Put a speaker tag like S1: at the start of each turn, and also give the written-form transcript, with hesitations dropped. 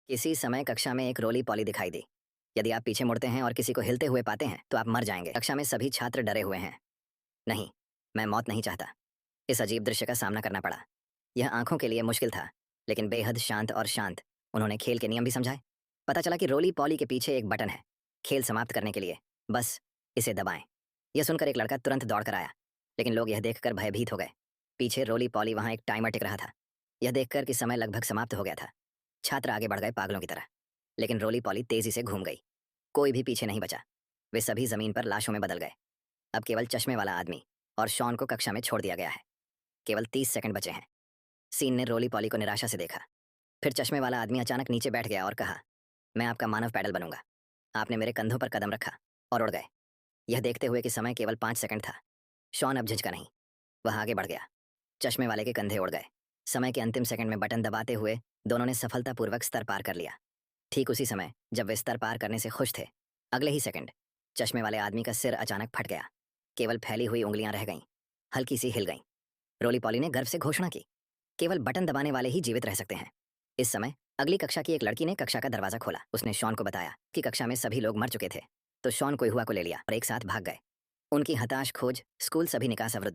S1: किसी समय कक्षा में एक रोली पॉली दिखाई दी। यदि आप पीछे मुड़ते हैं और किसी को हिलते हुए पाते हैं तो आप मर जाएंगे। कक्षा में सभी छात्र डरे हुए हैं। नहीं, मैं मौत नहीं चाहता। इस अजीब दृश्य का सामना करना पड़ा। यह आंखों के लिए मुश्किल था, लेकिन बेहद शांत और शांत। उन्होंने खेल के नियम भी समझाए। पता चला कि रोली पॉली के पीछे एक बटन है। खेल समाप्त करने के लिए बस इसे दबाएं। यह सुनकर एक लड़का तुरंत दौड़ कर आया, लेकिन लोग यह देखकर भयभीत हो गए। पीछे रोली पॉली वहां एक टाइमर टिक रहा था। यह देखकर कि समय लगभग समाप्त हो गया था, छात्र आगे बढ़ गए पागलों की तरह। लेकिन रोली पॉली तेजी से घूम गई। कोई भी पीछे नहीं बचा। वे सभी जमीन पर लाशों में बदल गए। अब केवल चश्मे वाला आदमी और शॉन को कक्षा में छोड़ दिया गया है। केवल 30 सेकंड बचे हैं। सीन ने रोली पॉली को निराशा से देखा। फिर चश्मे वाला आदमी अचानक नीचे बैठ गया और कहा, मैं आपका मानव पैडल बनूंगा। आपने मेरे कंधों पर कदम रखा और उड़ गए। यह देखते हुए कि समय केवल 5 सेकंड था, शॉन अब झिझका नहीं। वह आगे बढ़ गया। चश्मे वाले के कंधे उड़ गए। समय के अंतिम सेकंड में बटन दबाते हुए दोनों ने सफलतापूर्वक स्तर पार कर लिया। ठीक उसी समय जब वे स्तर पार करने से खुश थे, अगले ही सेकंड चश्मे वाले आदमी का सिर अचानक फट गया। केवल फैली हुई उंगलियां रह गईं, हल्की सी हिल गईं। रोली पॉली ने गर्व से घोषणा की, केवल बटन दबाने वाले ही जीवित रह सकते हैं। इस समय अगली कक्षा की एक लड़की ने कक्षा का दरवाजा खोला। उसने शॉन को बताया कि कक्षा में सभी लोग मर चुके थे, तो शॉन कोई हुआ को ले लिया और एक साथ भाग गए। उनकी हताश खोज स्कूल सभी निकास अवरुद्ध।